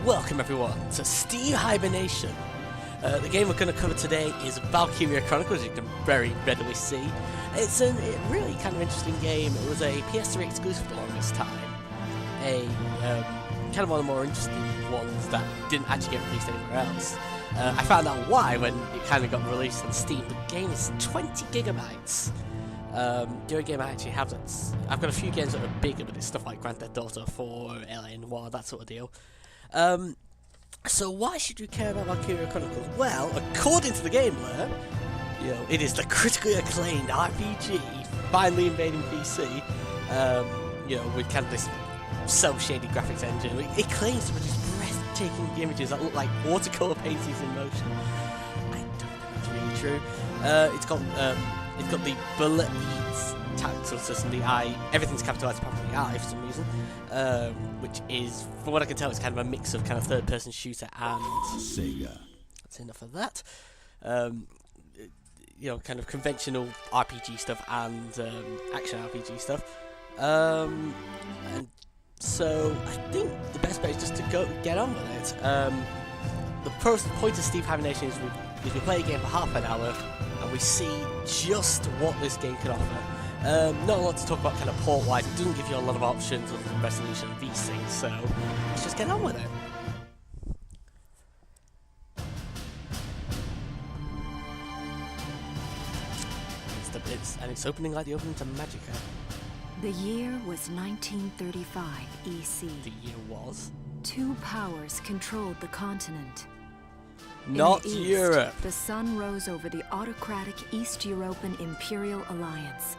welcome everyone to Steam Hibernation. The game we're going to cover today is Valkyria Chronicles, as you can very readily see. It's a really kind of interesting game. It was a PS3 exclusive for the longest time. Kind of one of the more interesting ones that didn't actually get released anywhere else. I found out why when it kind of got released on Steam. The game is 20 gigabytes. The only game I actually have I've got a few games that are bigger, but it's stuff like Grand Theft Auto 4, LA Noire, that sort of deal. So why should you care about Valkyria Chronicles? Well, according to the game lore, it is the critically acclaimed RPG finally invading PC. With kind of this cel-shaded graphics engine. It claims to produce breathtaking images that look like watercolor paintings in motion. I don't think that's really true. It's got the bullet tactile system, the eye, everything's capitalized apart from the eye for some reason, which is, from what I can tell, it's kind of a mix of kind of third-person shooter and Sega. That's enough of that. Kind of conventional RPG stuff and action RPG stuff. And so I think the best bet is just to get on with it. The point of Steam Hibernation is we play a game for half an hour and we see just what this game can offer. Not a lot to talk about kind of port-wise. It doesn't give you a lot of options other than resolution and VSync, so let's just get on with it. It's opening like the opening to Magica. The year was 1935 EC. The year was? Two powers controlled the continent. Not in the East, Europe. The sun rose over the autocratic East European Imperial Alliance,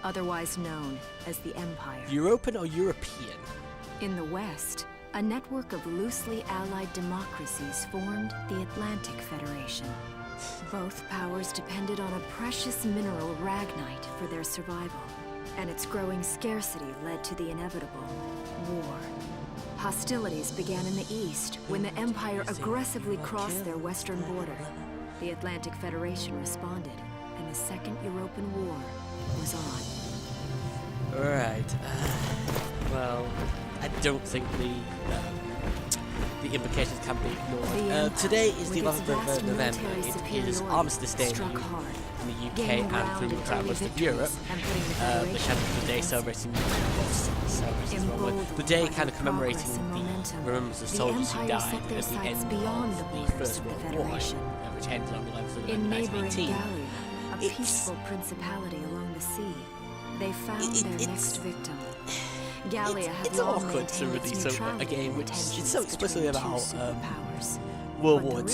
otherwise known as the Empire. European or European? In the West, a network of loosely allied democracies formed the Atlantic Federation. Both powers depended on a precious mineral ragnite for their survival, and its growing scarcity led to the inevitable war. Hostilities began in the East when the Empire aggressively crossed their western border. The Atlantic Federation responded, and the Second European War was on. Right. Well, I don't think the implications can be ignored. Today is the 11th of November. It is Armistice Day in the UK and through most of Europe. The kind of the day celebrating the day kind of commemorating the remembrance of soldiers who died at the end of the First World War, which ended on the 11th of November 1918. A peaceful principality along the sea, they found their next victim. It's awkward to release a game which is so explicitly about World War II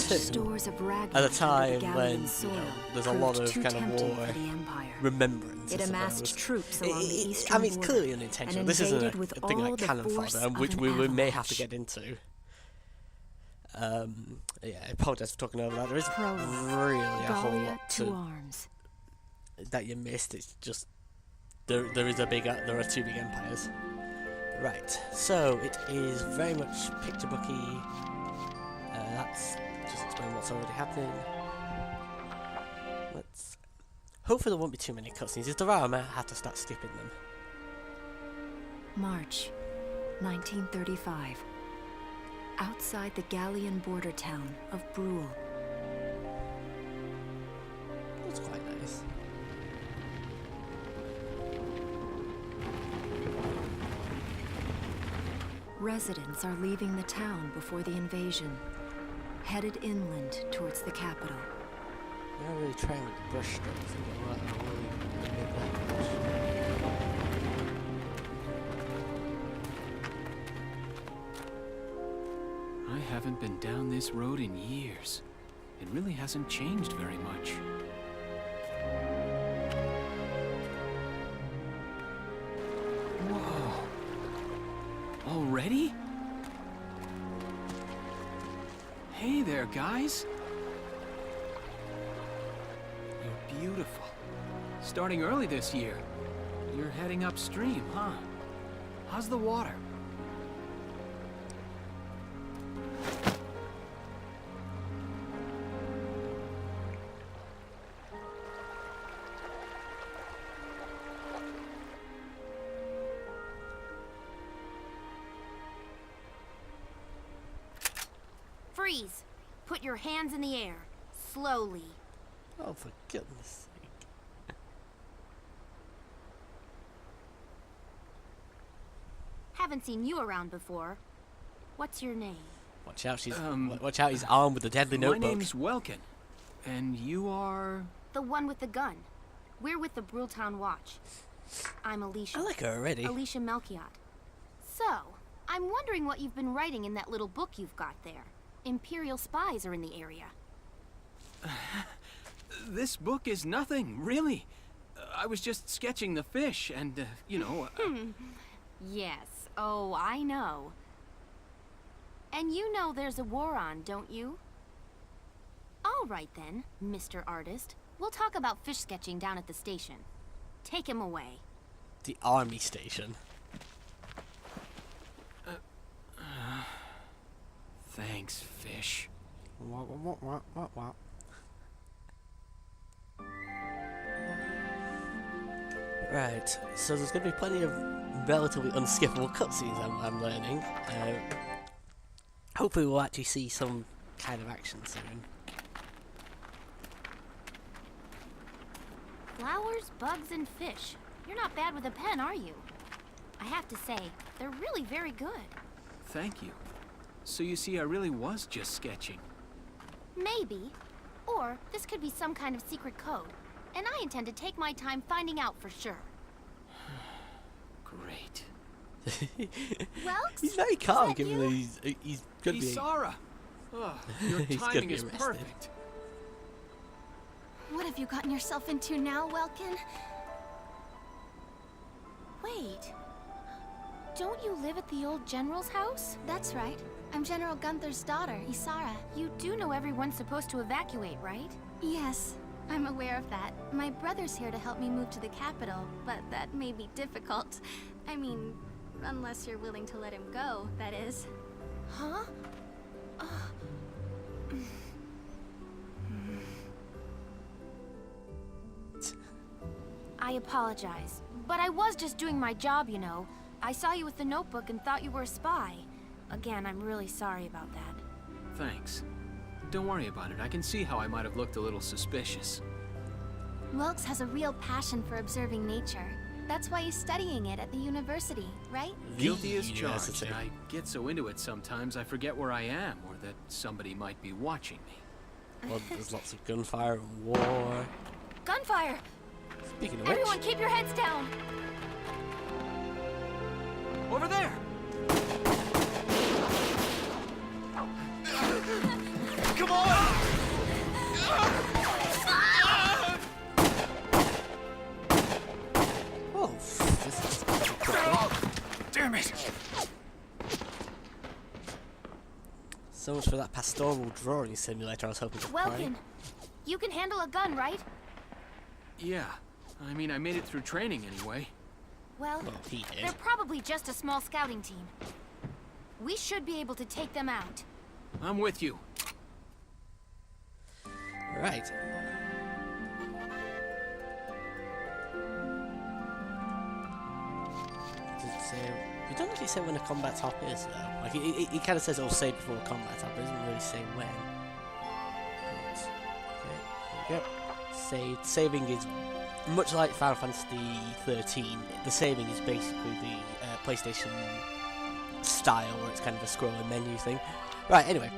at a time when there's a lot of kind of war remembrance. It amassed troops along the eastern border. It's clearly unintentional. This isn't a thing like cannon fodder, which we may have to get into. I apologize for talking over that. There isn't really a whole lot that you missed. It's just there are two big empires. Right, so it is very much picture booky. That's just explain what's already happening. Hopefully there won't be too many cutscenes. If there are, I might have to start skipping them. March 1935. Outside the Gallian border town of Bruhl. That's quite nice. Residents are leaving the town before the invasion, headed inland towards the capital. You're not really trying with the brush strokes. I haven't been down this road in years. It really hasn't changed very much. Whoa. Already? Hey there, guys. You're beautiful. Starting early this year. You're heading upstream, huh? How's the water? Freeze! Put your hands in the air. Slowly. Oh, for goodness sake. Haven't seen you around before. What's your name? Watch out, watch out, he's armed with a deadly notebook. My name's Welkin. And you are... The one with the gun. We're with the Brultown Watch. I'm Alicia. I like her already. Alicia Melchiot. So, I'm wondering what you've been writing in that little book you've got there. Imperial spies are in the area. This book is nothing, really. I was just sketching the fish and, you know... Yes. Oh, I know. And you know there's a war on, don't you? All right then, Mr. Artist. We'll talk about fish sketching down at the station. Take him away. The army station. Thanks, fish. What? Right, so there's going to be plenty of relatively unskippable cutscenes, I'm learning. Hopefully we'll actually see some kind of action soon. Flowers, bugs, and fish. You're not bad with a pen, are you? I have to say, they're really very good. Thank you. So you see, I really was just sketching. Maybe. Or this could be some kind of secret code. And I intend to take my time finding out for sure. Great. Well, he's very calm, given that he's going to be... Isara! Oh, your He's gonna timing be is arrested. perfect. what have you gotten yourself into now, Welkin? Wait. Don't you live at the old general's house? That's right. I'm General Gunther's daughter, Isara. You do know everyone's supposed to evacuate, right? Yes, I'm aware of that. My brother's here to help me move to the capital, but that may be difficult. I mean, unless you're willing to let him go, that is. Huh? I apologize, but I was just doing my job, you know. I saw you with the notebook and thought you were a spy. Again, I'm really sorry about that. Thanks. Don't worry about it. I can see how I might have looked a little suspicious. Welks has a real passion for observing nature. That's why he's studying it at the university, right? Guilty as University. charged. I get so into it sometimes I forget where I am or that somebody might be watching me. Well, there's lots of gunfire and war. Gunfire! Speaking of which... Everyone keep your heads down! Over there! Come on! Oh, this is quick. Damn it! So much for that pastoral drawing simulator I was hoping to find. Welkin, you can handle a gun, right? Yeah. I mean, I made it through training anyway. Well, Well, he did. they're probably just a small scouting team. We should be able to take them out. I'm with you. Right. Does it say... We don't actually say when a combat top is, though. Like, he kind of says it'll say before a combat top, but it doesn't really say when. But, okay, there we go. Saving is much like Final Fantasy 13. The saving is basically the PlayStation style, where it's kind of a scrolling menu thing. Right. Anyway,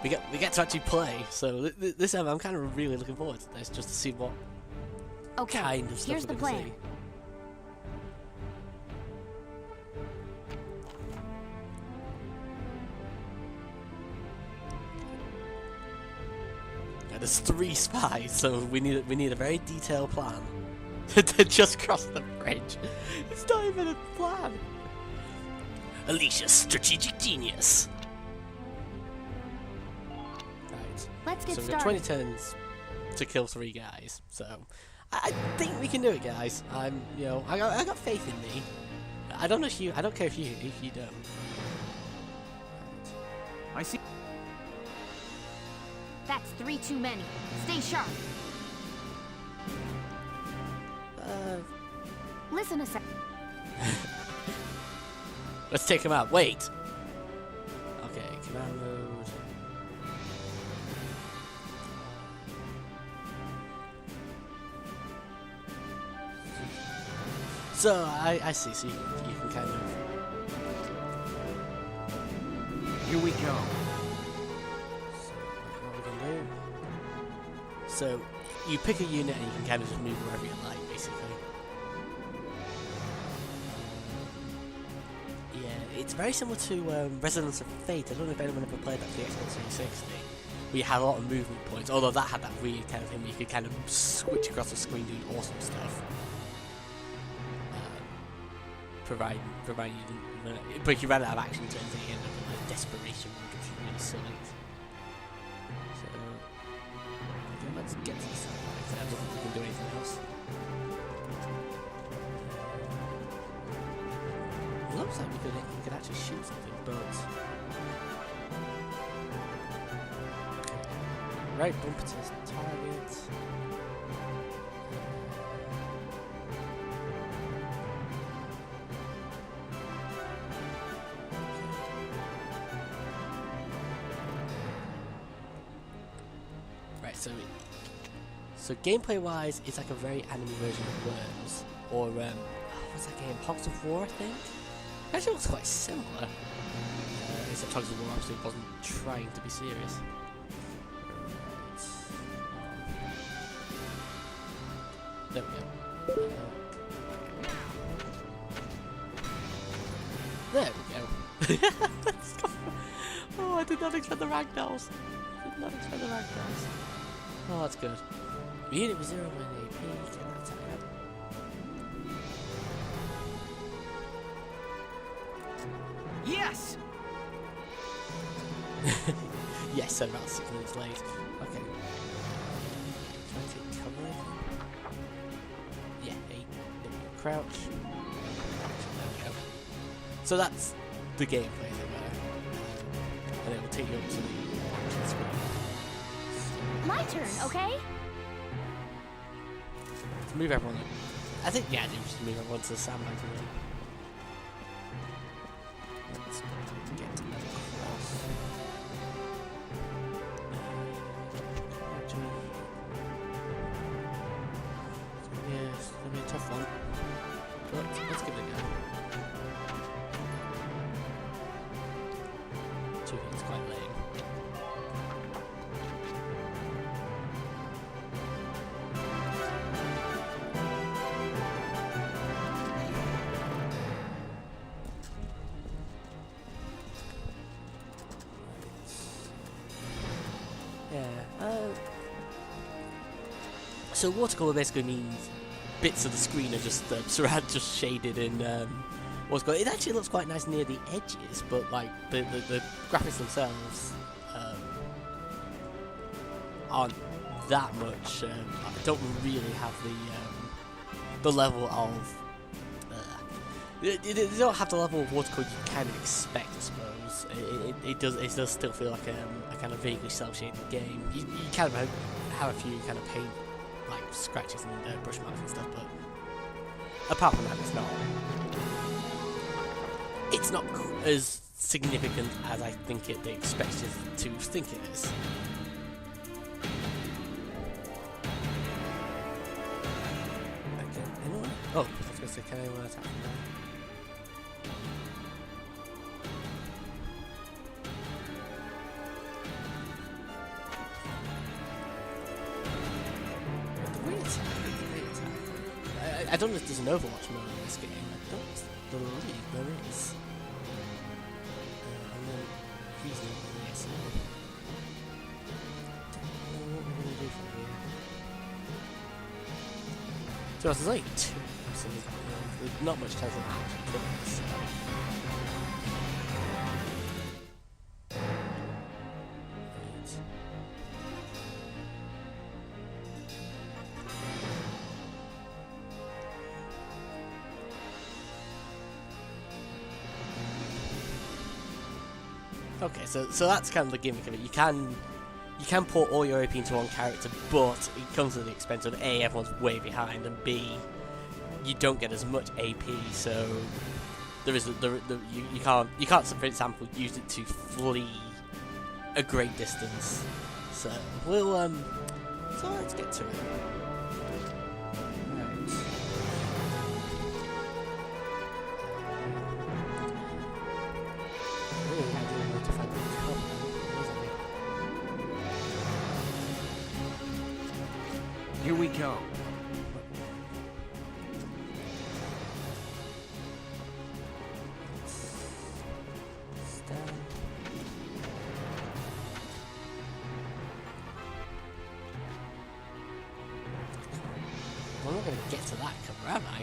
we get to actually play. So this time I'm kind of really looking forward to this, just to see what Okay, kind of stuff here's we're the gonna plan. see. Yeah, there's 3 spies, so we need a very detailed plan to just cross the bridge. It's not even a plan. Alicia's strategic genius. Right. Let's get So we've got started. 20 turns to kill 3 guys. So I think we can do it, guys. I got faith in me. I don't care if you don't. I see. That's 3 too many. Stay sharp. Listen a sec. Let's take him out. Wait. Okay, command mode. So I see. So you can kind of. Here we go. So what are we gonna do? So you pick a unit and you can kind of just move wherever you like, basically. Yeah, it's very similar to Resonance of Fate. I don't know if anyone ever played that for the Xbox 360. Where you had a lot of movement points, although that had that weird kind of thing where you could kind of switch across the screen doing awesome stuff. Providing you didn't, but if you ran out of action turns, you end up in like desperation mode, which is really silly. So, okay, let's get to the side. I don't think we can do anything else. It looks like we could actually shoot something, but right bumper to target. So gameplay-wise, it's like a very anime version of Worms, or what's that game? Hogs of War, I think. It actually looks quite similar. Except Hogs of War obviously wasn't trying to be serious. There we go. There we go. Oh, I did not expect the ragdolls. Did not expect the ragdolls. Oh, that's good. Unit with 0 AP, get that attack up. Yes! Yes, so about 6 minutes late. Okay. Try to take cover, I think. Yeah, 8. There we go. Crouch. There we go. So that's the gameplay there. And it will take you up to the action screen. My turn, okay? Let's move everyone. I think, yeah, just move everyone to the sandbag. Let's get to that across. Actually, yeah, it's gonna be a tough one. But let's give it a go. 2 hits quite lame. So watercolor basically means bits of the screen are just just shaded in what's called. It actually looks quite nice near the edges, but like the graphics themselves aren't that much. Don't really have the level of. They don't have the level of watercolor you kind of expect, I suppose. It does still feel like a kind of vaguely cel-shaded game. You kind of have a few kind of paint like scratches and brush marks and stuff, but apart from that, it's not as significant as I think they expect you to think it is. Okay, anyone? Oh, I was going to say, can anyone attack from there? I don't know if there's an Overwatch mode in this game. I don't believe there is. And then he's not in there, so I don't know what we're going to do from here. So there's like 2, so there's not much chance of actually killing this. Okay, so that's kind of the gimmick of it. You can put all your AP into one character, but it comes at the expense of A, everyone's way behind, and B, you don't get as much AP. So there is you can't, for example, use it to flee a great distance. So we'll so let's get to it. Right. we go. I'm not going to get to that cover, am I?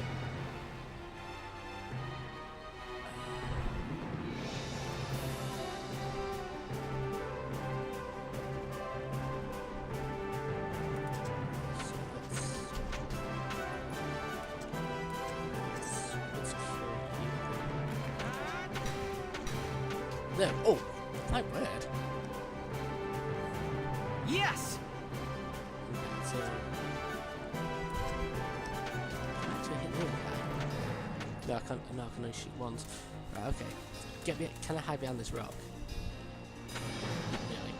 No. Oh, my word. Yes! So, actually hit the other guy. No, I can't. No, I can only shoot once. Right, okay. Get me. Can I hide behind this rock? Not really.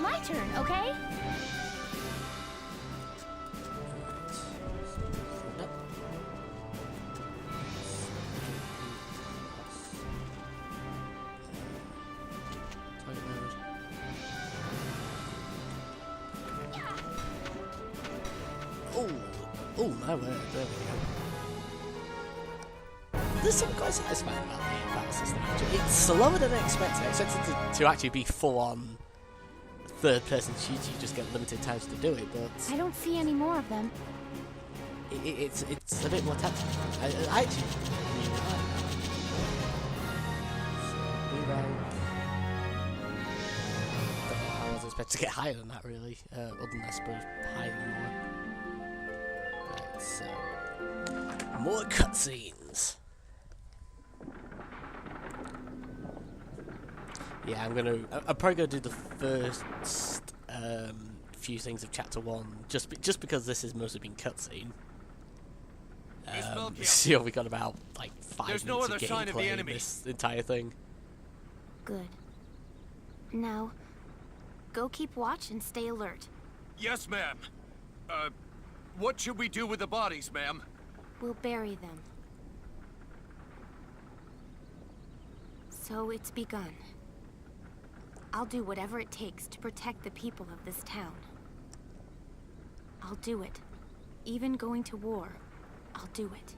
My turn, okay? Nope. Target mode. Oh, my word! There we go. There's something quite satisfying about the battle system. Actually, it's slower than I expected. I expected to actually be full-on third-person shooter. You just get limited times to do it, but I don't see any more of them. it's a bit more tactical. I actually really like that. So, B rank. Don't know how I was expected to get higher than that, really. Other than, I suppose, hiding more. Right, so more cutscenes. Yeah, I'm probably gonna do the first few things of chapter 1, just because this has mostly been cutscene. So we got about like 5 There's minutes no other of sign of the gameplay in enemy. this entire thing. Good. Now, go keep watch and stay alert. Yes, ma'am. What should we do with the bodies, ma'am? We'll bury them. So it's begun. I'll do whatever it takes to protect the people of this town. I'll do it. Even going to war, I'll do it.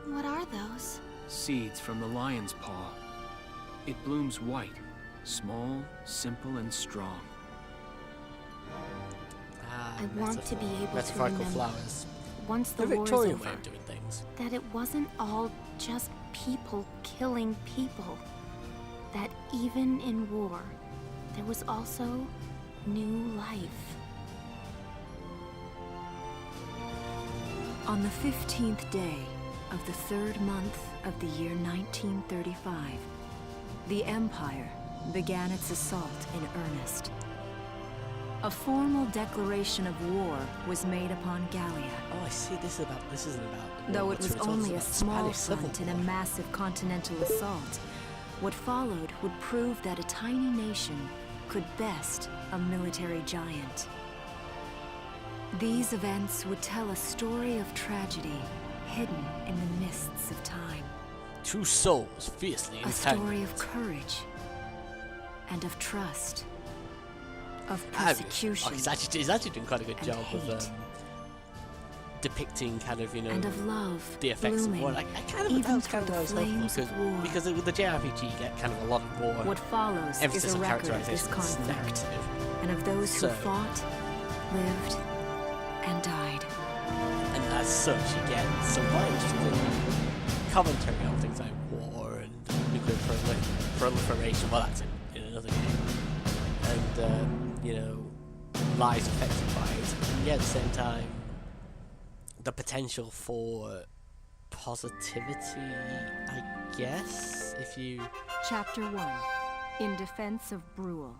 What are those? Seeds from the lion's paw. It blooms white, small, simple, and strong. Ah, I want to be able to metaphorical remember, flowers. once the The war is Victorian over, way of doing things. that it wasn't all just people killing people. That even in war, there was also new life. On the 15th day of the 3rd month of the year 1935, the Empire began its assault in earnest. A formal declaration of war was made upon Gallia, Oh, I see. This isn't about. though it was It's only a about small Spanish Civil front in a War. massive continental assault. What followed would prove that a tiny nation could best a military giant. These events would tell a story of tragedy hidden in the mists of time. Two souls fiercely A story entangled. of courage and of trust, of Ah, persecution he's actually doing quite a good and job of hate. depicting kind of, you know, and of love the effects blooming, of war. I kind of even that was kind through of the what I was flames hoping of war. because with the JRPG you get kind of a lot of war What follows emphasis is a on record of this characterization and conflict, narrative. and of those who So- fought, lived, and died. And as such you get some quite interesting commentary on things like war and nuclear proliferation. Well, that's in another game. And you know, lives affected by it. And yet at the same time, the potential for positivity, I guess, if you Chapter 1. In Defense of Brule.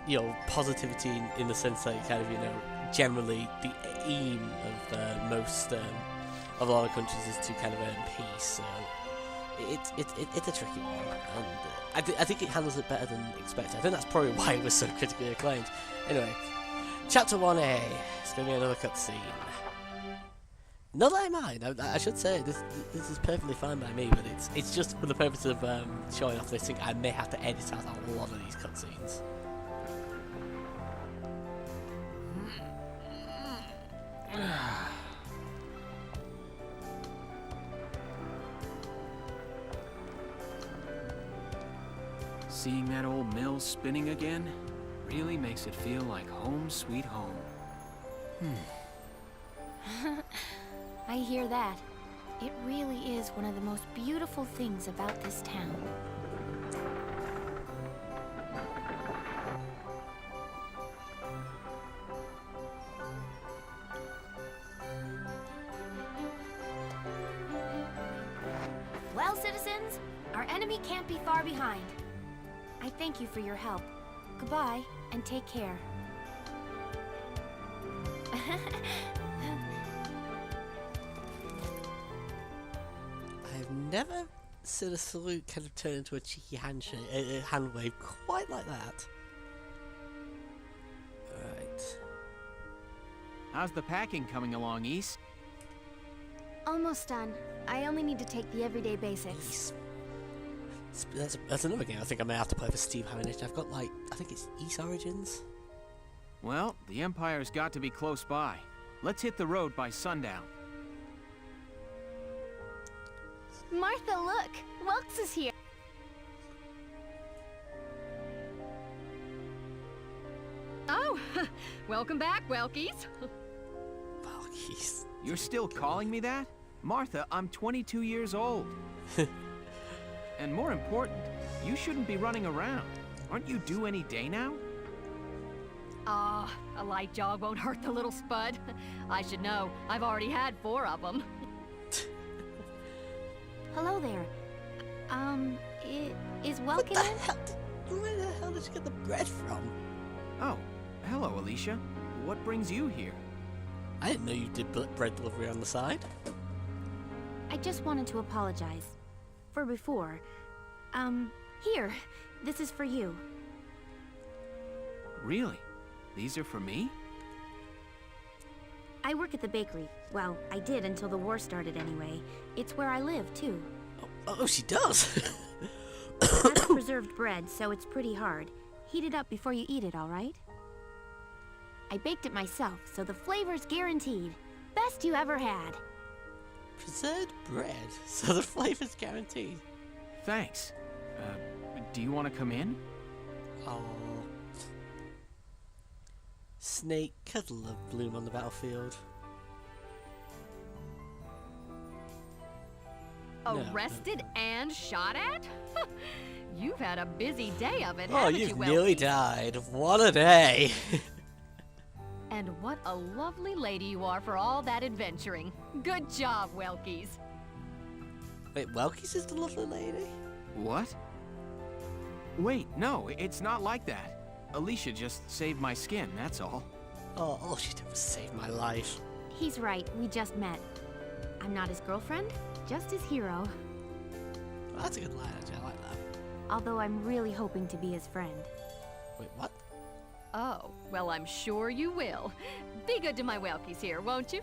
you know, positivity in the sense that kind of, you know, generally the aim of most of a lot of countries is to kind of earn peace. So it's a tricky one, and I think it handles it better than expected. I think that's probably why it was so critically acclaimed. Anyway, Chapter 1A. It's going to be another cutscene. Not that I mind. I should say this is perfectly fine by me, but it's just for the purpose of showing off this thing. I may have to edit out a lot of these cutscenes. Seeing that old mill spinning again really makes it feel like home sweet home. I hear that. It really is one of the most beautiful things about this town. Well, citizens, our enemy can't be far behind. I thank you for your help. Goodbye, and take care. I've never seen a salute kind of turn into a cheeky handshake, hand wave quite like that. Right. How's the packing coming along, East? Almost done. I only need to take the everyday basics. That's another game I think I may have to play for Steam Hibernation. I've got, like, I think it's East Origins. Well, the Empire's got to be close by. Let's hit the road by sundown. Martha, look! Welks is here! Oh, welcome back, Welkies. Valkyries. You're still calling me that? Martha, I'm 22 years old. And more important, you shouldn't be running around. Aren't you due any day now? Ah, a light jog won't hurt the little spud. I should know. I've already had 4 of them. Hello there. Is What Welkin the in? hell? Where the hell did you get the bread from? Oh, hello, Alicia. What brings you here? I didn't know you did bread delivery on the side. I just wanted to apologize. For before. Here. This is for you. Really? These are for me? I work at the bakery. Well, I did until the war started anyway. It's where I live, too. Oh, she does. That's preserved bread, so it's pretty hard. Heat it up before you eat it, all right? I baked it myself, so the flavor's guaranteed. Best you ever had. Preserved bread, so the flavor's guaranteed. Thanks. Do you want to come in? Oh. Snake cuddle of bloom on the battlefield. Arrested and shot at? You've had a busy day of it, Oh, haven't you've you, nearly Welkies? died. What a day. And what a lovely lady you are for all that adventuring. Good job, Welkies. Wait, Welkies is the lovely lady? What? Wait, no, it's not like that. Alicia just saved my skin, that's all. Oh, all she did was save my life. He's right, we just met. I'm not his girlfriend, just his hero. Well, that's a good line, actually. I like that. Although I'm really hoping to be his friend. Wait, what? Oh, well, I'm sure you will. Be good to my Welkies here, won't you?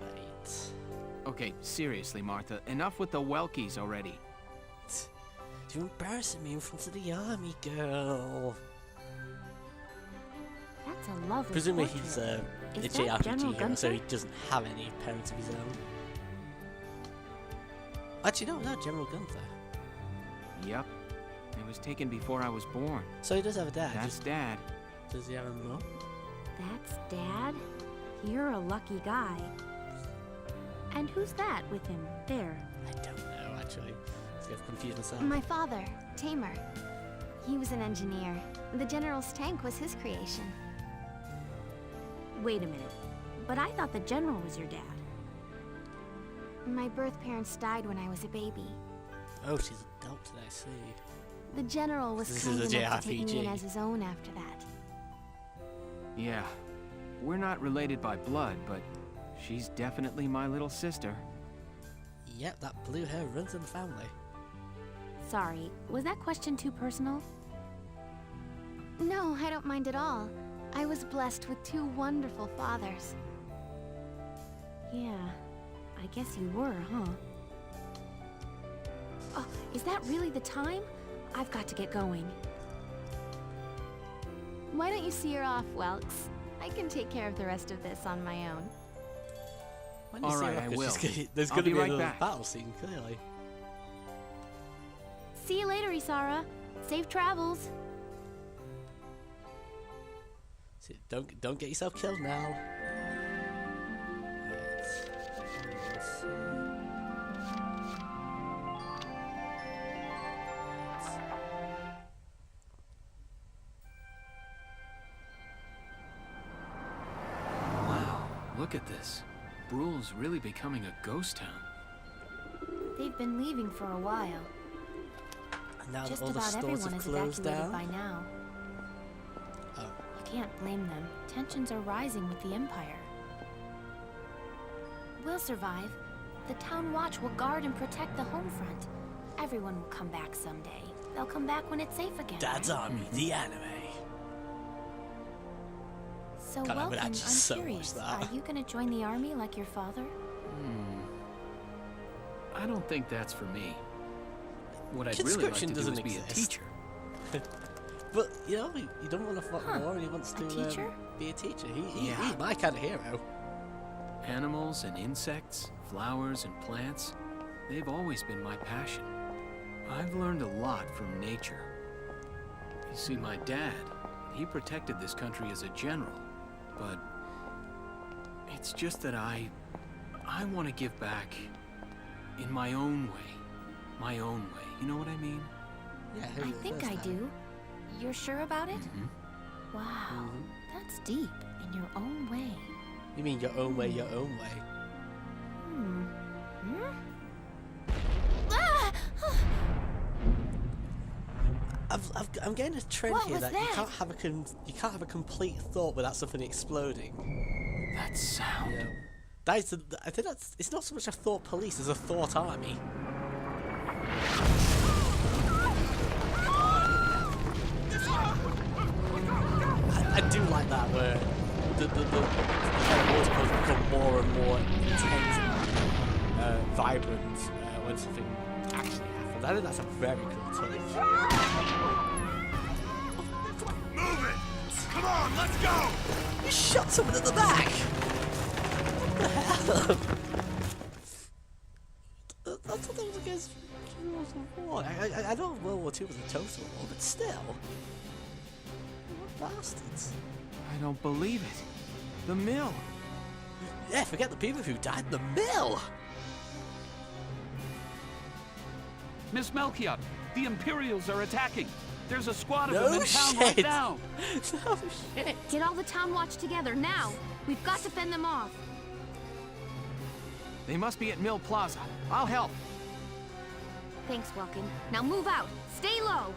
Right. Okay, seriously, Martha, enough with the Welkies already. You're embarrassing me in front of the army, girl. That's a lovely Presumably portrait. he's a Is that General JRPG hero, so he Gunther? doesn't have any parents of his own. Actually, no, General Gunther. Yep. It was taken before I was born. So he does have a dad. That's Dad. Does he have a mom? That's Dad? You're a lucky guy. And who's that with him, there? I don't know, actually. I've confused myself. My father, Tamer. He was an engineer. The General's tank was his creation. Wait a minute. But I thought the General was your dad. My birth parents died when I was a baby. Oh, she's adopted, I see. The General was This kind is a enough to take me in JRPG. as his own after that. Yeah. We're not related by blood, but she's definitely my little sister. Yep, that blue hair runs in the family. Sorry, was that question too personal? No, I don't mind at all. I was blessed with 2 wonderful fathers. Yeah, I guess you were, huh? Oh, is that really the time? I've got to get going. Why don't you see her off, Welks? I can take care of the rest of this on my own. When you All see right, I Rocket, will. There's I'll going to be be right another back. battle scene, clearly. See you later, Isara. Safe travels. See, don't get yourself killed now. Wow, look at this. Brule's really becoming a ghost town. They've been leaving for a while. And now Just that all the about stores everyone have is closed evacuated down. by now. Oh, You can't blame them. Tensions are rising with the Empire. We'll survive. The Town Watch will guard and protect the home front. Everyone will come back someday. They'll come back when it's safe again. Dad's right? Army, the anime. So God, I would welcome. I'm actually so watch curious. that. Are you gonna join the army like your father? I don't think that's for me. What I'd really like to Conscription do doesn't is be a exist. teacher. But, you know, he don't want to fight war, and he wants A to teacher? be a teacher. Yeah. He's my kind of hero. Animals and insects, flowers and plants, they've always been my passion. I've learned a lot from nature. You see, my dad, he protected this country as a general, but it's just that I want to give back in my own way. My own way. You know what I mean? Yeah, I think I do. You're sure about it? Wow, that's deep. In your own way. You mean your own way, your own way? I'm getting a trend What here was that, you that? can't have a complete thought without something exploding. That sound. Yeah. That is I think it's not so much a thought police as a thought army. I do like that where the watercolors become more and more intense and vibrant when something actually happens. I think that's a very cool touch. Move it! Come on, let's go! You shot someone in the back! What the hell? I thought that was against World War. I know World War II was a total war, but still. What bastards. I don't believe it. The mill. Yeah, forget the people who died in the mill! Miss Melchior, the Imperials are attacking. There's a squad of No them in town shit. right now. No shit! Get all the Town Watch together now. We've got to fend them off. They must be at Mill Plaza. I'll help. Thanks, Welkin. Now move out. Stay low.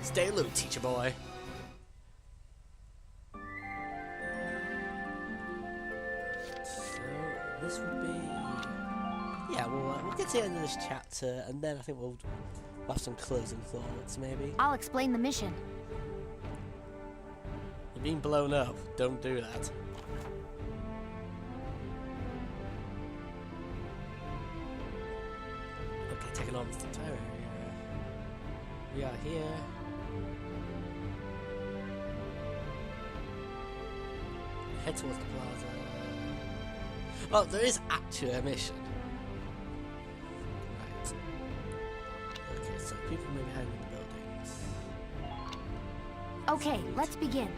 Stay low, teacher boy. So, this would be... Yeah, we'll get to the end of this chapter, and then I think we'll have some closing thoughts, maybe. I'll explain the mission. You're being blown up. Don't do that. Okay, taking on this entire area. We are here. Head towards the plaza. Oh, there is actually a mission. Right. Okay, so people may be hiding in the buildings. Okay, let's begin.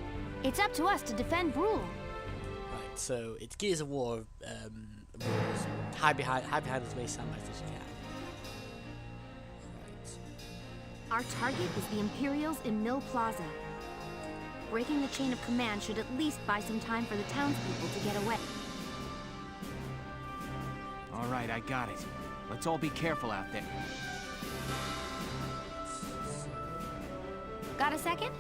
It's up to us to defend Brule. Right, so it's Gears of War rules. Hide behind as many sandbags as you can. Right. Our target is the Imperials in Mill Plaza. Breaking the chain of command should at least buy some time for the townspeople to get away. All right, I got it. Let's all be careful out there. Got a second?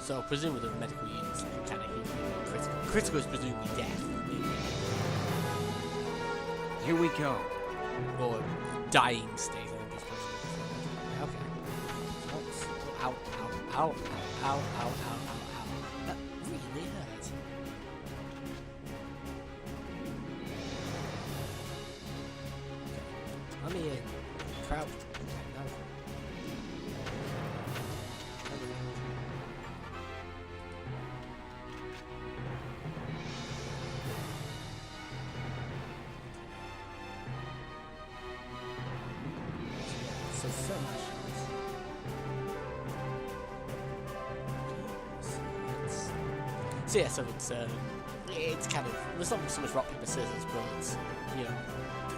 So presumably the medical units can kind of heal you. Critical. Critical is presumably death. Here we go. Or dying state, I think is presumably. Okay. Ow, ow, ow, ow, ow, ow, ow, ow. That really hurt. I'm here. Crouch. No. So much. So yeah, so it's kind of, there's not so much rock paper scissors, but you know,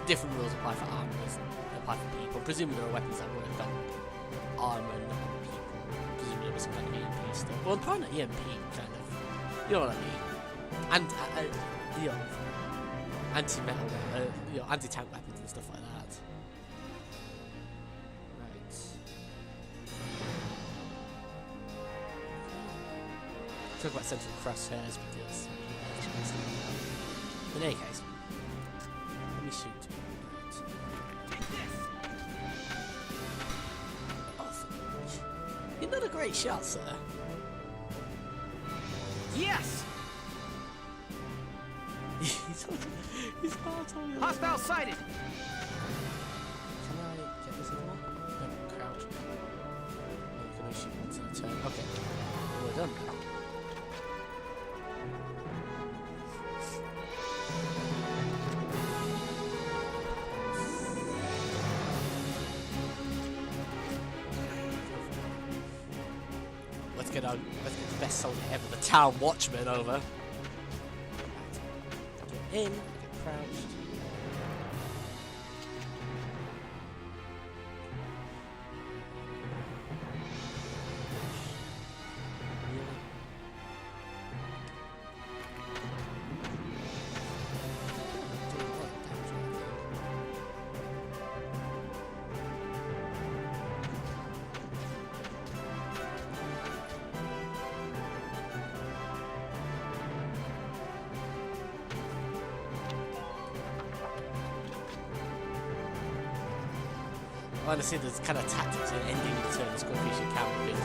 different rules apply for armors, apply for people. Presumably there are weapons that work on armor and not on people. Presumably there was some kind of EMP stuff. Well, probably not EMP, kind of. You know what I mean? And you know, anti-metal, you know, anti-tank weapons and stuff like that. Talk about central crosshairs because in any case, let me shoot. Oh, you're not a great shot, sir. Yes! He's hard on you. Hostile sighted! Can I get this anymore? No, crouch. No, can I shoot once in a turn? Okay. We're done now. Let's get the best soldier ever, the Town Watchman, over. Right. Get in, get crouched. Honestly, there's kind of tactics in ending the turn as quickly as you can because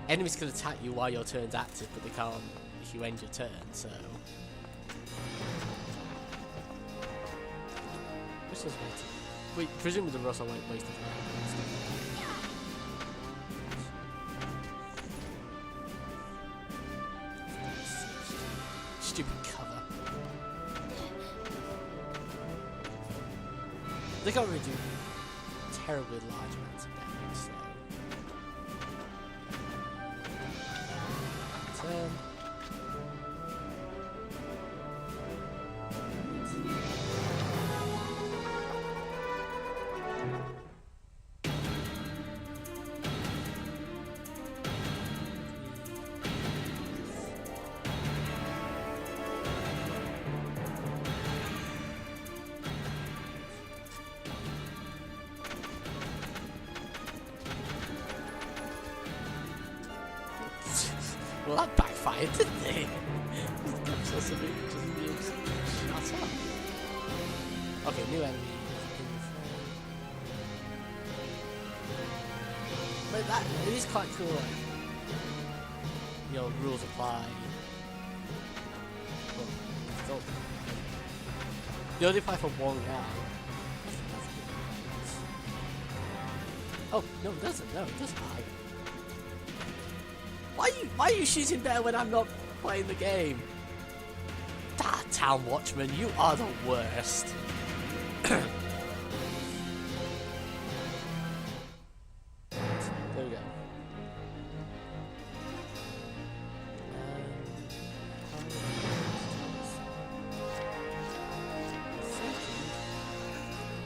enemies can attack you while your turn's active, but they can't if you end your turn. So, which is waiting. Wait, presumably the Russell won't waste it. Stupid cover. They can't really do terribly large amounts of damage, so... Well, that backfired, didn't it? Shut up. Okay, new enemy. But that, it is quite cool, like, you know, rules apply. Well, they only apply for one guy. Oh, no, it doesn't. No, it doesn't. Why are you shooting better when I'm not playing the game? Ah, Town Watchman, you are the worst. There we go.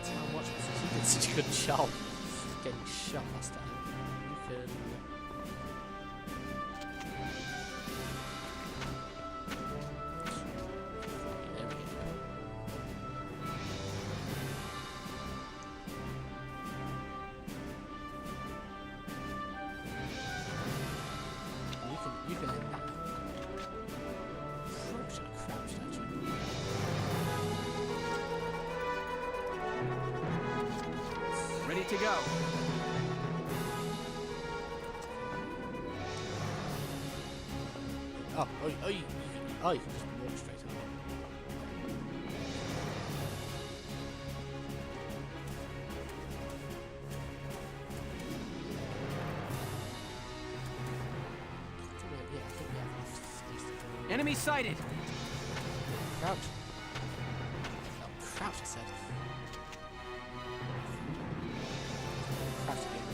Town Watchman, you did such a good job getting shot last time. You can... to go. You can just walk straight away. Yeah, I think we have enough space to go. Enemy sighted. Crouch. Oh, crouch, I said. Crouch again.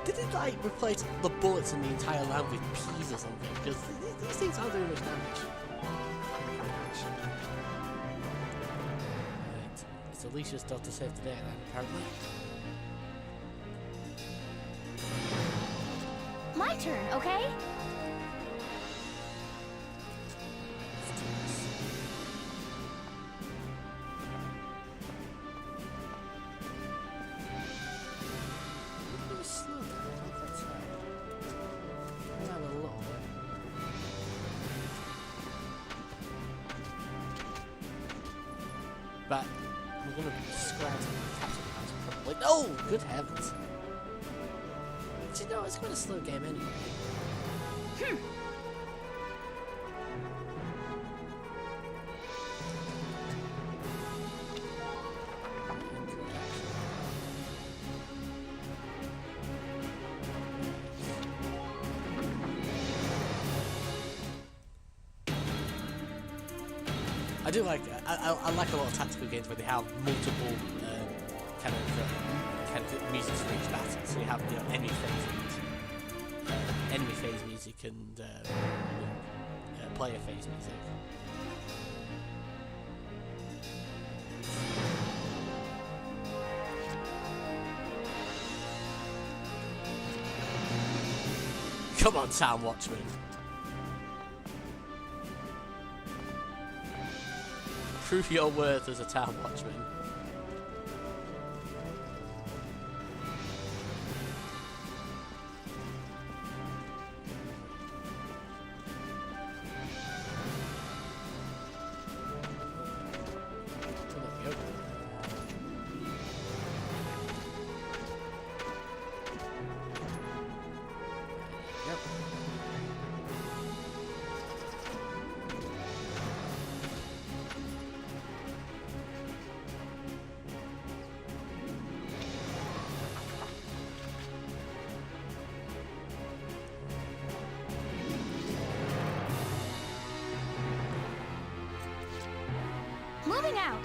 Did it like replace the bullets in the entire round with peas or something? Because these things aren't doing much damage. Right. It's Alicia's daughter saved the day then, apparently. My turn, okay? Let's do this. A little slow there, that's right. Around a little bit. But we're gonna scratch and catch it as probably. Oh, good heavens! But you know, it's quite a slow game anyway. I do like I like a lot of tactical games where they have multiple kind of music for each battle. So you have enemy phase music and player phase music. Come on, Town Watchman. Prove your worth as a Town Watchman. Moving out.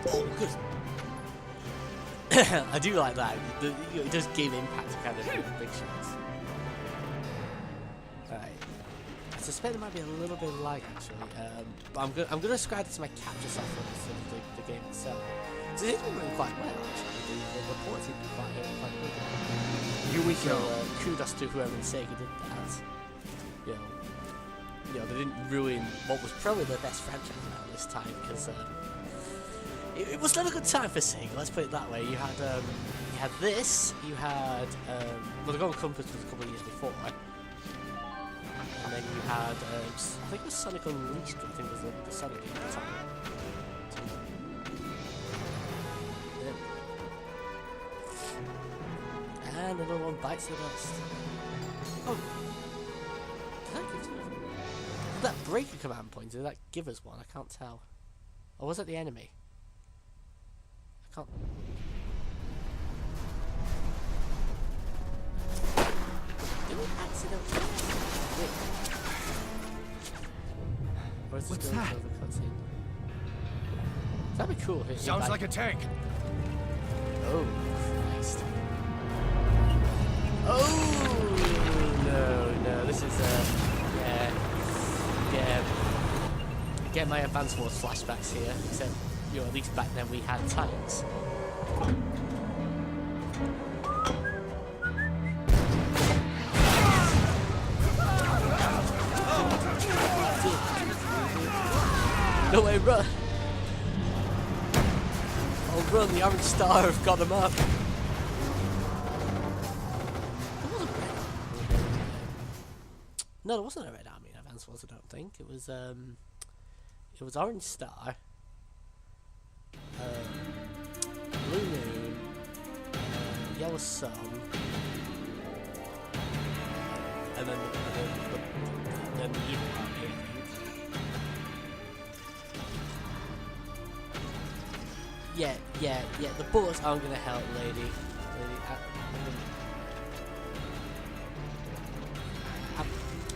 Oh, good. I do like that. It does give impact to kind of big shots. Alright. I suspect there might be a little bit of lag actually. But I'm gonna ascribe it to my capture software instead of the game itself. So it's been running quite well actually. The reports seem to be quite good. Here we So go. kudos to whoever in Sega did that. You know, they didn't ruin what was probably their best franchise around this time because it was not a good time for Sega, let's put it that way. You had this, you had well, the Golden Compass was a couple of years before, and then you had I think it was Sonic Unleashed. I think was the Sonic game at the time. Yeah. And another one bites the dust. Oh, did that break a command point? Did that give us one? I can't tell. Or was it the enemy? I can't. Did we accidentally? Or is What's still that? the cutscene? That'd be cool. If it Sounds like a tank. Oh Christ! Oh no! get my Advance Wars flashbacks here, except, you know, at least back then we had tanks. No way, run! Oh, run, the Orange Star have got them up. No, there wasn't a Red Army in Advance Wars, I don't think. It was Orange Star, Blue Moon, Yellow Sun, and then the Evil Army, I think. Yeah, the bullets aren't going to help, lady.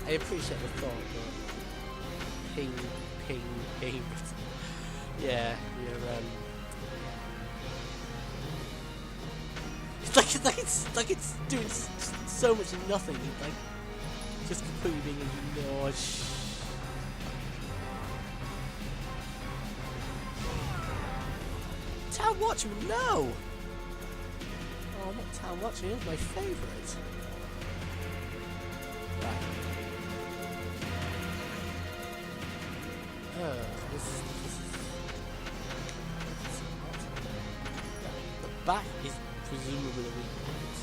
I appreciate the thought, but ping. Yeah, you're it's like it's doing so much nothing, like just completely being ignored. Town Watchman, no! Oh, not Town Watchman, it's my favourite. Right. This is the back is presumably the weak point.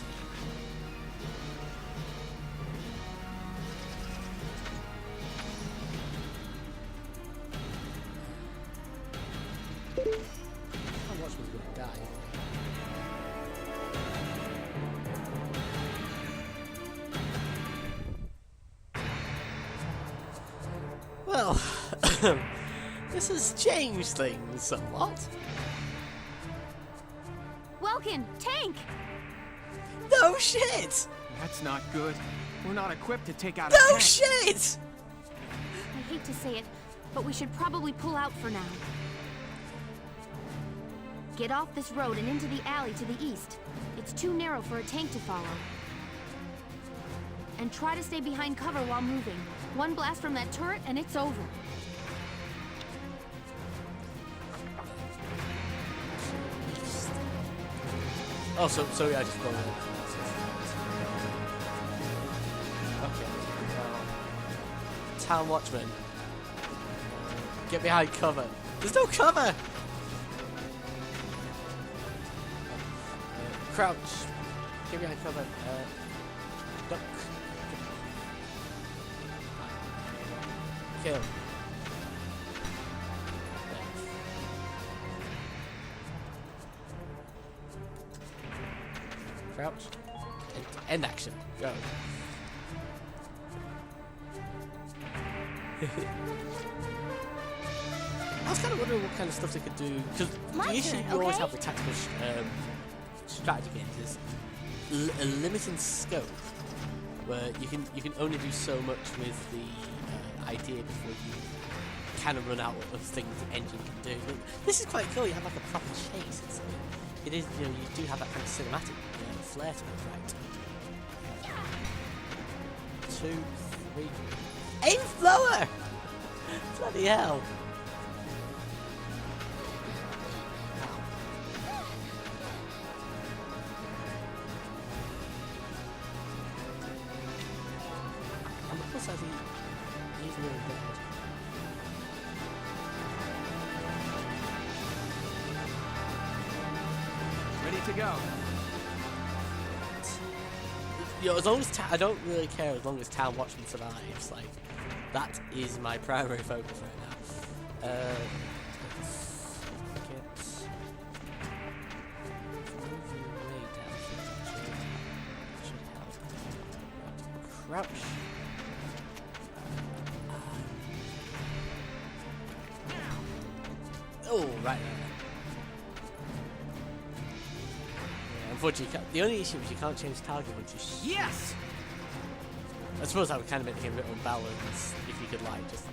How much was going to die? Well, this has changed things somewhat. Welkin, tank! No shit! That's not good. We're not equipped to take out a No tank. shit! I hate to say it, but we should probably pull out for now. Get off this road and into the alley to the east. It's too narrow for a tank to follow. And try to stay behind cover while moving. One blast from that turret and it's over. Oh, so yeah, I just go there. Okay. Town Watchman. Get behind cover. There's no cover! Crouch. Get behind cover. Duck. Kill. Crouch. End action. Go. I was kind of wondering what kind of stuff they could do, because the issue you always have with tactical strategy games is a limiting scope, where you can only do so much with the idea before you kind of run out of things the engine can do. But this is quite cool. You have like a proper chase. It is, you know, you do have that kind of cinematic flair to it, right? 2, 3. Aim lower! Bloody hell! And of course, he's really bad. Ready to go. You know, as long as I don't really care as long as Town Watchman survives. Like, that is my primary focus right now. Let's get moving way down. Should help. Crouch. Oh, right there. Unfortunately, the only issue is you can't change target once you shoot. Yes! I suppose that would kind of make the game a bit unbalanced if you could like just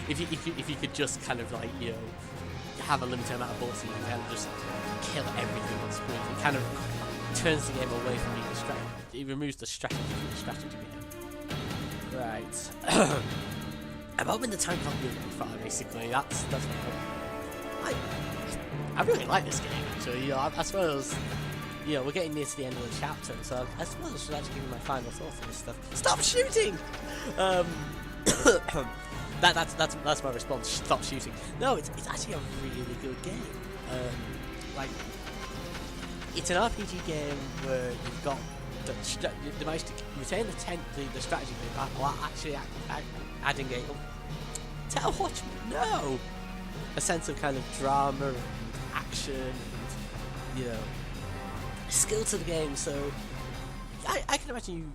if you could just kind of like, you know, have a limited amount of bullets and you can kind of just kill everything on screen. It kind of turns the game away from being distracted. It removes the strategy from the strategy game. Right. I'm hoping the tank can't move very far, basically. That's what I really like this game, actually. You know, I suppose, you know, we're getting near to the end of the chapter, so I suppose I should actually give you my final thoughts on this stuff. Stop shooting! That's my response. Stop shooting. No, it's actually a really good game. Like, it's an RPG game where you've got the managed to retain the strategy bit while actually adding tell what you know, a sense of kind of drama and action and, you know, skill to the game. So I can imagine you.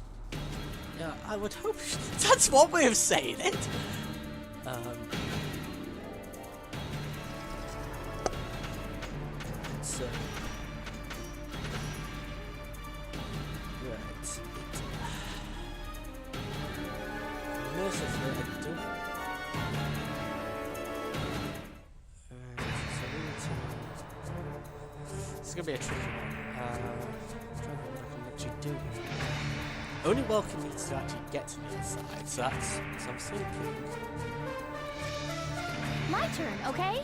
Yeah, I would hope that's one way of saying it. So right. Mercifully, I don't. It's gonna be a tricky one. I'm trying to think what I can actually do. Only Welcome needs to actually get to the other side, so I'm thinking. My turn, okay?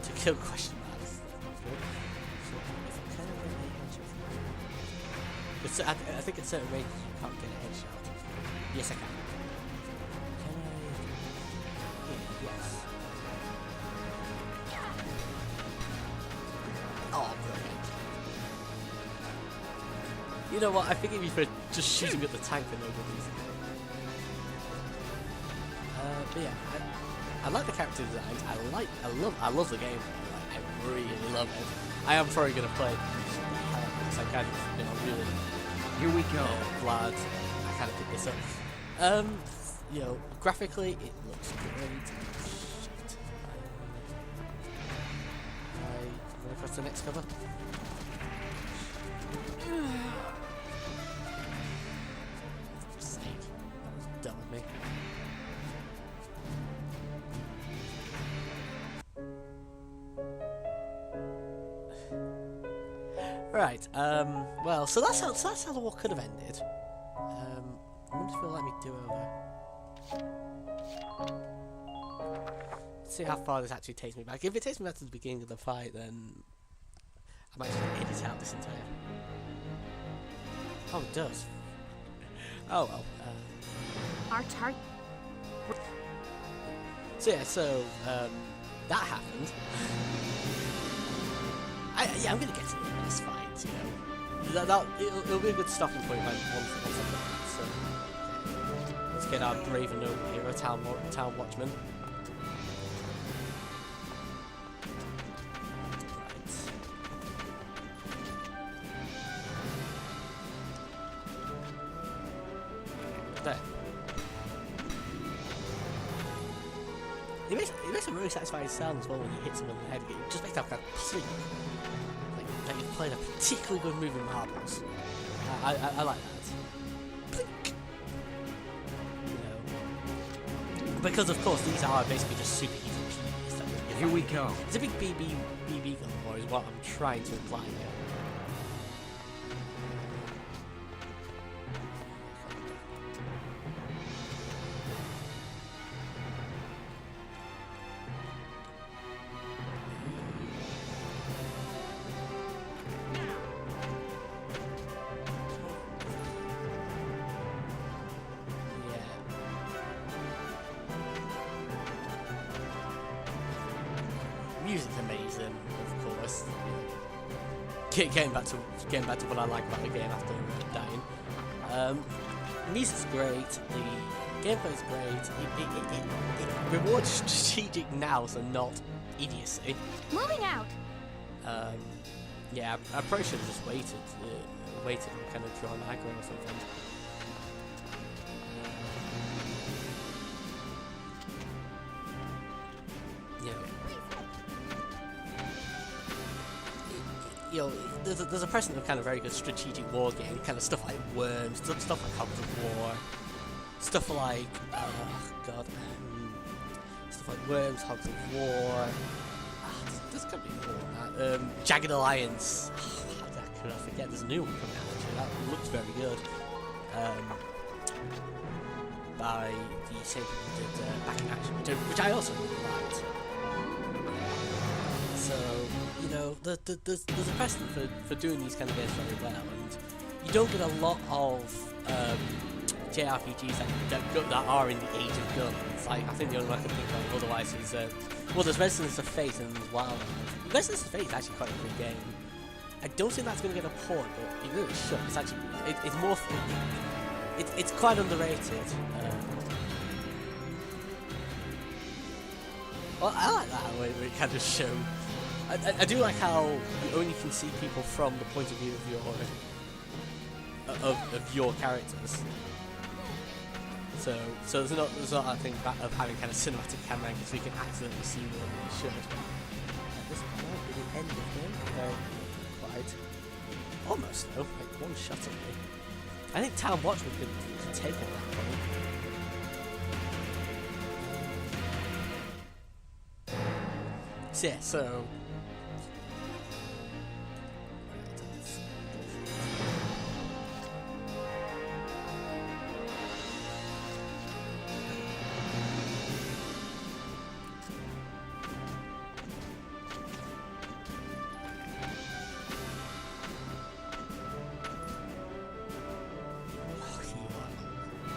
To kill question marks. So I think at certain ranges you can't get a headshot. Yes, I can. Can I? Yeah, yes. Oh, brilliant. You know what? I forgive you for just shooting at the tank for no good reason. But yeah, I like the character designs. I love the game. I really love it. I am probably gonna play it because I kind of, you know, really. Here we go. Glad I kind of picked this up. You know, graphically it looks great. Shit. I run across the next cover. For sake, that was dumb of me. Right, well, so that's how the war could have ended. I wonder if it'll let me do over. Let's see how far this actually takes me back. If it takes me back to the beginning of the fight, then I might just edit out this entire. Oh, it does. Oh well. Our target. So yeah, that happened. I'm gonna get to the end of this fight. You know, it'll be a good stopping point once I get that. So okay. Let's get our brave and noble hero, town watchman. Right. There. It makes a really satisfying sound as well when you hit someone in the head. It just makes that kind of click. Like you've played a particularly good move in marbles. I like that. Blink. You know, because of course these are basically just super easy PBs. Here we go. It's a big BB gun war is what I'm trying to imply here. Music's amazing, of course. Getting back to what I like about the game after dying. Music's great. The gameplay's great. It rewards strategic nous and not idiocy. Moving out. Yeah, I probably should have just waited and kind of drawn aggro or something. You know, there's a precedent of kind of very good strategic war game, kind of stuff like Worms, stuff like Hobbs of War, stuff like stuff stuff like Worms, Hogs of War. There's got to be more than that. Jagged Alliance. How could I forget? There's a new one coming out actually. That looks very good. By the same people who did Back in Action, which I also really liked. So, you know, there's a precedent for doing these kind of games very well, and you don't get a lot of JRPGs that are in the age of guns. Like, I think the only one I can think of otherwise is, well, there's Resonance of Fate and there's Wildlands. Resonance of Fate is actually quite a good game. I don't think that's going to get a port, but it really should. It's actually, it's more, it's quite underrated. Well, I like that way where it kind of show. I do like how you only can see people from the point of view of your characters. So there's not that thing of having kind of cinematic camera angles so you can accidentally see more than you should. This might be the end of him. Quite. Almost though. Like one shot at me. I think Town Watchman could take on that point. So yeah, so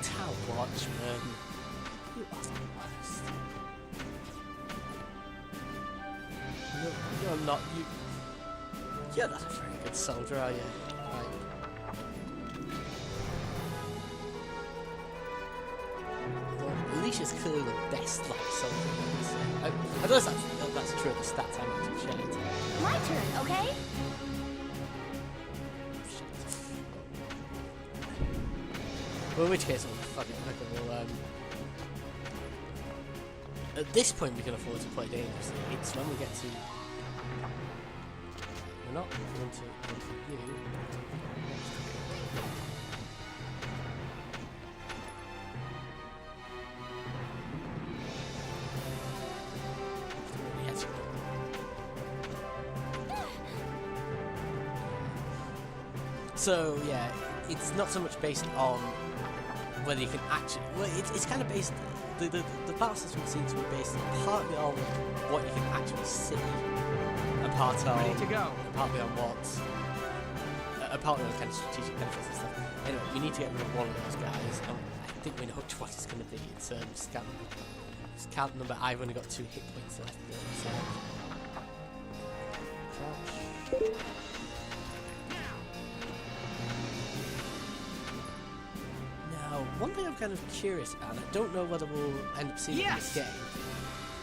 Town Watchman. You are the worst. You're not a very good soldier, are you? Right. Well, Alicia's clearly the best soldier. I don't know if that's true of the stats I'm actually sharing. My turn, okay? Well, in which case, we'll at this point we can afford to play dangerously. It's when we get to... We're not going to you. So, yeah, it's not so much based on whether you can actually... Well, it's kind of based... The battle system seems to be based partly on what you can actually see, and partly on partly on kind of strategic benefits and stuff. Anyway, we need to get rid of one of those guys, and I think we know which one it's going to be. It's scout number. I've only got 2 hit points left. So. One thing I'm kind of curious about, I don't know whether we'll end up seeing it in this game,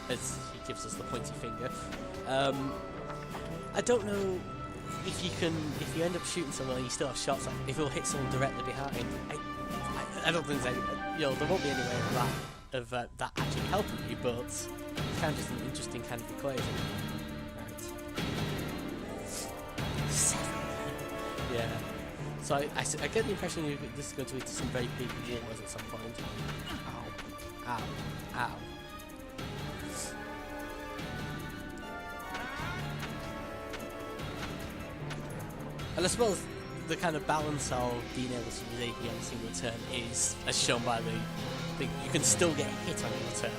as he gives us the pointy finger. I don't know if you end up shooting someone and you still have shots, like if you'll hit someone directly behind. I don't think there won't be any way of that actually helping you, but it's kind of just an interesting kind of equation. Right. 7. Yeah. So I get the impression this is going to lead to some very big wars at some point. Ow. Ow. Ow. And I suppose the kind of balance of being able to use AP on a single turn is, as shown by the you can still get hit on your turn.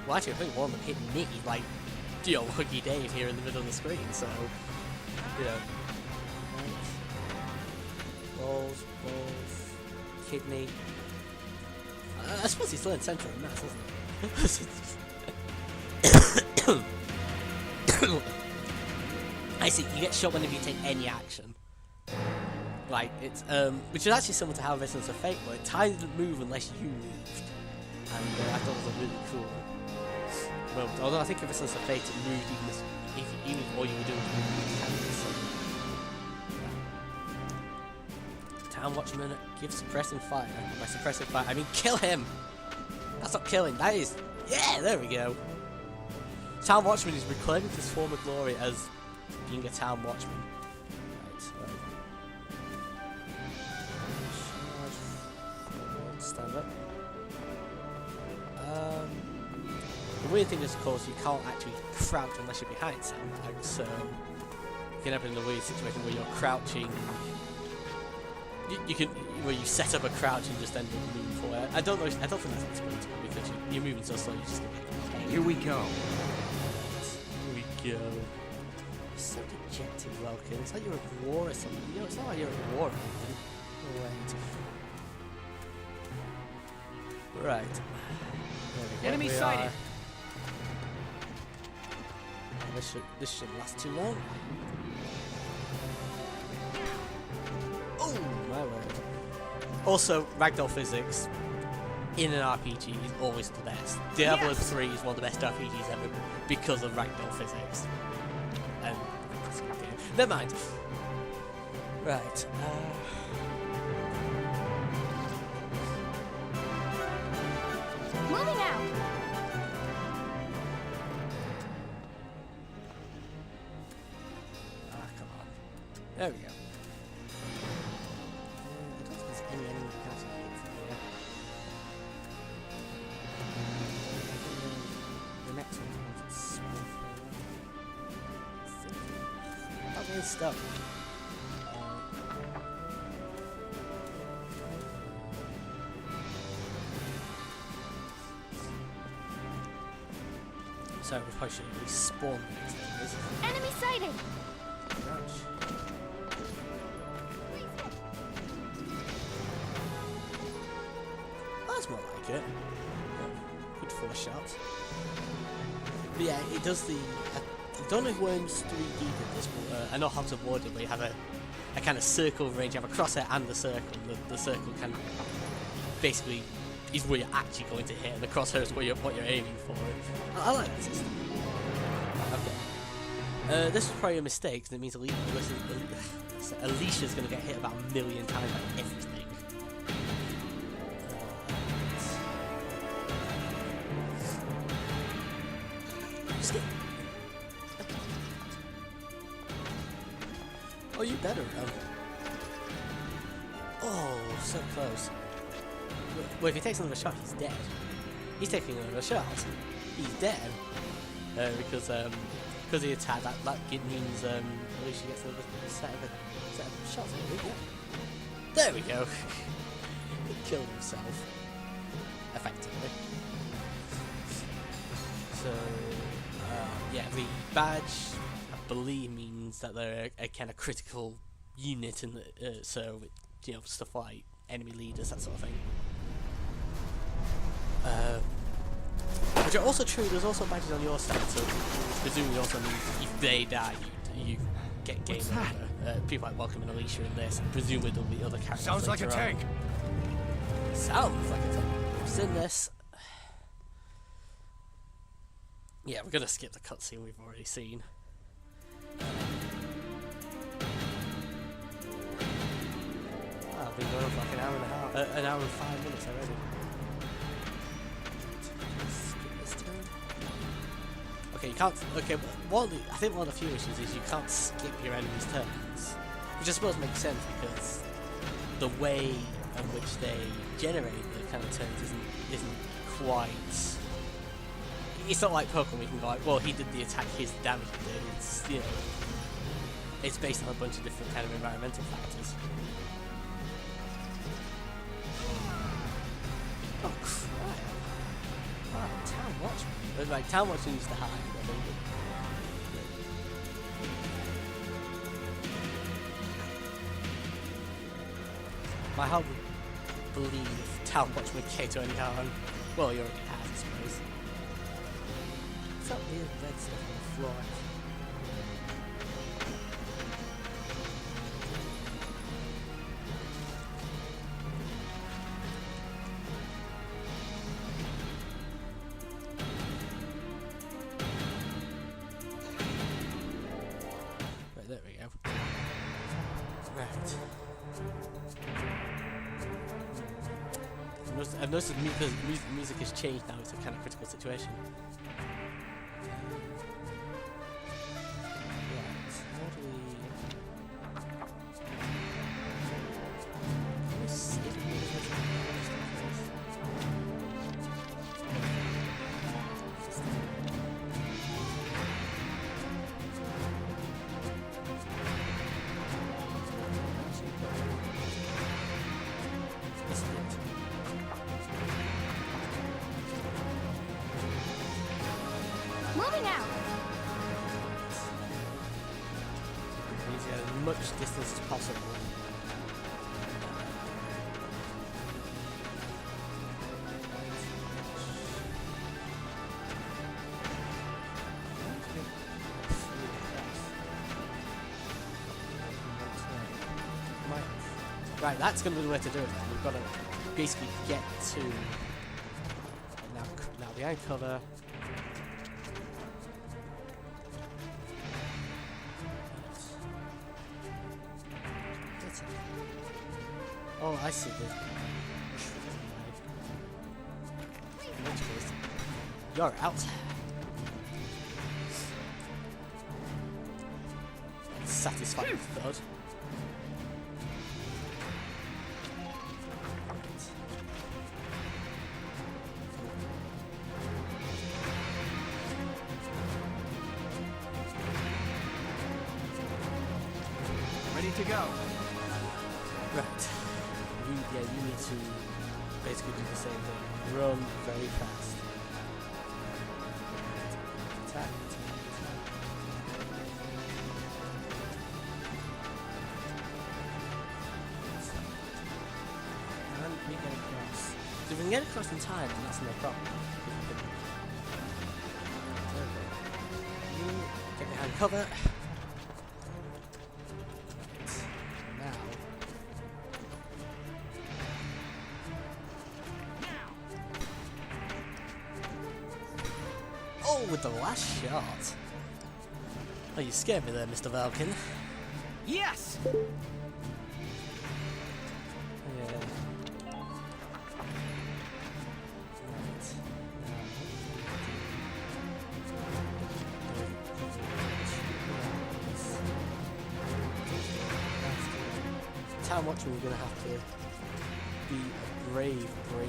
Well, actually, I think one of them hit me, like, Huggy Dave here in the middle of the screen, so, you know. Balls, kidney. I suppose he's still in central mass, isn't he? I see, you get shot whenever you take any action. Like, it's, which is actually similar to how Resonance of Fate worked. Time didn't move unless you moved. And I thought it was really cool. Well, although I think if it's a fate, it moved even if all you were doing was moving. Town Watchman gives suppressing fire. By suppressing fire, I mean kill him! That's not killing, that is... Yeah, there we go! Town Watchman is reclaiming his former glory as being a Town Watchman. Right, it. The weird thing is, of course, you can't actually crouch unless you're behind sandbags, so you can end up in a weird situation where you're crouching. You can, where you set up a crouch and just end up moving forward. I don't think that's possible because you're moving so slow. You just get Here we go. Here we go. You're so dejected, Welkin. It's like you're at war or something. You know, it's not like you're at war or anything. Right. There we go. Enemy We sighted. are- This shouldn't last too long. Oh my word. Also, ragdoll physics in an RPG is always the best. Diablo 3 is one of the best RPGs ever because of ragdoll physics. And never mind. Right. Moving out. Come on. There we go. I don't think there's any enemy mechanics I hate from here. The next one is small. Not getting stuck. So we probably should at least spawn the next enemies. Enemy sighted. Crouch. That's more like it. Good for a shot. But yeah, it does the. I don't know if Worms 3D did this, but I know Hobbs of War did, where you have a kind of circle range, you have a crosshair and the circle. The circle can basically is where you're actually going to hit, and the crosshair is what you're aiming for. I like that system. Okay. This was probably a mistake, because it means Alicia's going to get hit about a million times by everything. Oh, you better run. Oh, so close. Well, if he takes another shot, he's dead. He's taking another shot. He's dead. Because he attacked, that means Alicia gets another set of shots. Yeah. There we go. He killed himself. Effectively. So, yeah, the badge, I believe, means that they're a kind of critical unit in the, so, you know, stuff like enemy leaders, that sort of thing. Which are also true, there's also badges on your side, so presumably also means if they die, you get game over. People like Welcome and Alicia in this, and presumably there'll be other characters. Sounds like a tank. Sounds like a tank. What's in this? Yeah, we're gonna skip the cutscene we've already seen. I've been going on for like an hour and a half, an hour and 5 minutes already. Okay, you can't. Okay, but I think one of the few issues is you can't skip your enemy's turns, which I suppose makes sense because the way in which they generate the kind of turns isn't quite. It's not like Pokemon. We can go like, well, he did the attack, here's the damage he did. It's, you know, it's based on a bunch of different kind of environmental factors. Oh crap! Wow, Town Watchman. Like, Town Watchman used to hide, I think. My heart would believe Town Watchman came to any harm. Well, you already has, I suppose. What's that weird red stuff on the floor? There we go. Right. I've noticed the music has changed now. It's a kind of critical situation. Right. How do we... Can we see if we can much distance as possible. Right, that's going to be the way to do it then. We've got to basically get to... Now behind cover. Oh, I see this. In which case, you're out. Satisfying thud. Ready to go. Right. You need to basically do the same thing. Run very fast. Attack. And we get across. So if we can get across in time, then that's no problem. You get behind cover. With the last shot. Oh, you scared me there, Mr. Valken. Yes! Yeah. Time watching, we're going to have to be a brave boy.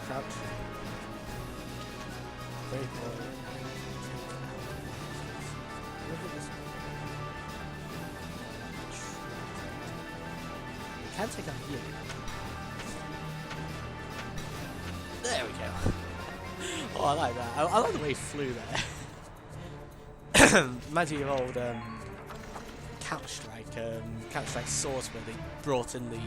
Crouch. Very forward. Look at this. We can take out here. There we go. Oh, I like that. I like the way he flew there. Reminds me of old Counter-Strike Source, where they brought in the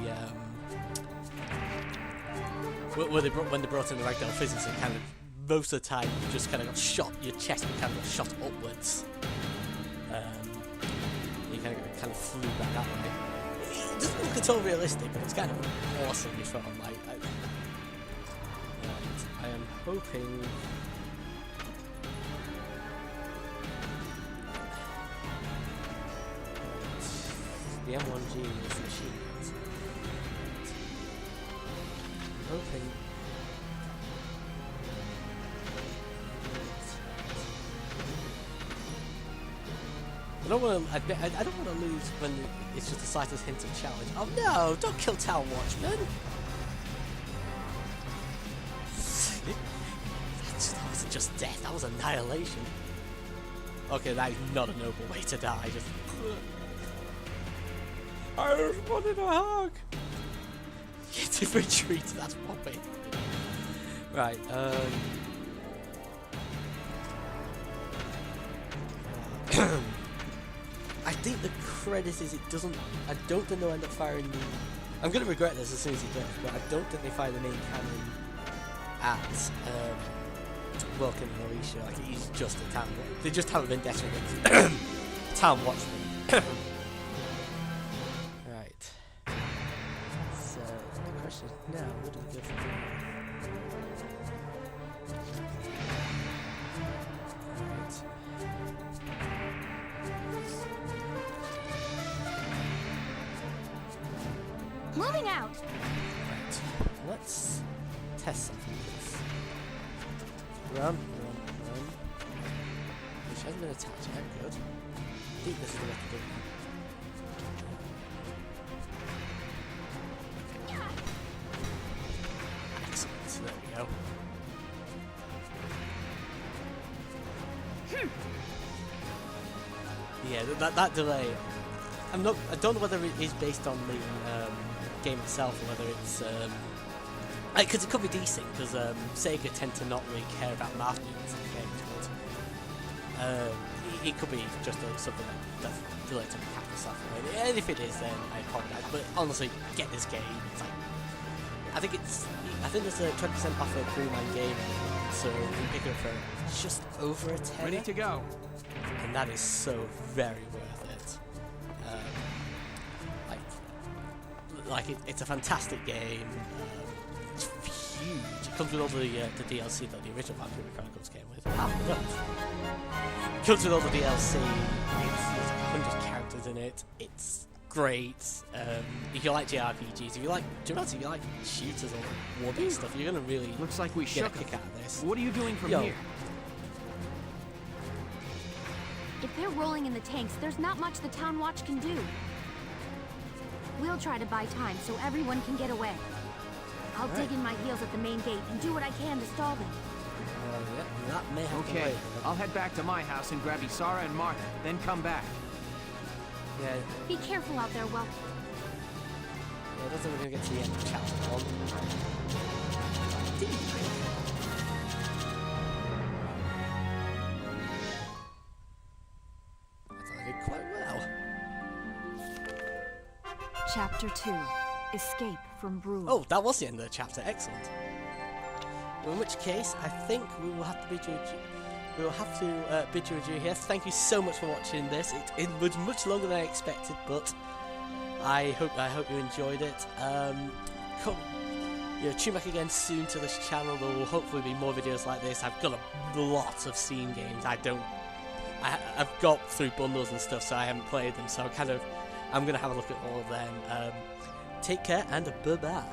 when they brought in the ragdoll physics, it kind of most of the time you just kind of got shot. Your chest kind of got shot upwards. You kind of flew back that way. It doesn't look at all realistic, but it's kind of awesomely fun. Like, I am hoping. The M1G is the machine guns. I'm hoping. I don't want to lose when it's just the slightest hint of challenge. Oh no! Don't kill Town Watchmen! That wasn't just death, that was annihilation. Okay, that is not a noble way to die. Just. I just wanted a hug! Get to retreat, that's one way. Right, I think the credit is it doesn't. I don't think they'll end up firing the. I'm gonna regret this as soon as he does, but I don't think they fire the main cannon at Vulcan and Alicia. Like he's just a town. They just have a vendetta against Town Watchman. Right. So the question is now, what do we go from here? Moving out. Right. Let's test something with this. Run. Which hasn't been attacked yet. Good. I think this is the way to do it. Excellent. There we go. Yeah, that delay. I don't know whether it is based on the game itself or whether it's Because it could be decent, because Sega tend to not really care about mouth movements in the game, but it could be just something that's related to mechanical stuff. And if it is, then I apologise. But honestly, get this game. It's like, I think there's a 20% off a pre-line game, so you can pick it up for just over a $10. Ready to go. And that is so very worth it. It's a fantastic game. It's huge. It comes with all the DLC that the original Valkyria Chronicles came with. It comes with all the DLC. There's 100 characters in it. It's great. If you like JRPGs, if you like shooters or war-based stuff, you're gonna really Looks like we get a shook kick 'em. out of this. What are you doing from Yo. here? If they're rolling in the tanks, there's not much the Town Watch can do. We'll try to buy time so everyone can get away. I'll dig in my heels at the main gate and do what I can to stall them. Yeah, that may have to Okay, wait. I'll head back to my house and grab Isara and Martha, then come back. Yeah, Be careful out there, Well. it doesn't really get to the end of chapter 1. I thought I did quite well. Chapter 2. Escape from Brood. Oh, that was the end of the chapter. Excellent. In which case, I think we will have to bid you adieu here. Thank you so much for watching this. It was much longer than I expected, but I hope you enjoyed it. Tune back again soon to this channel. There will hopefully be more videos like this. I've got a lot of Steam games. I've got through bundles and stuff, so I haven't played them. So I'm gonna have a look at all of them. Take care and bye bye.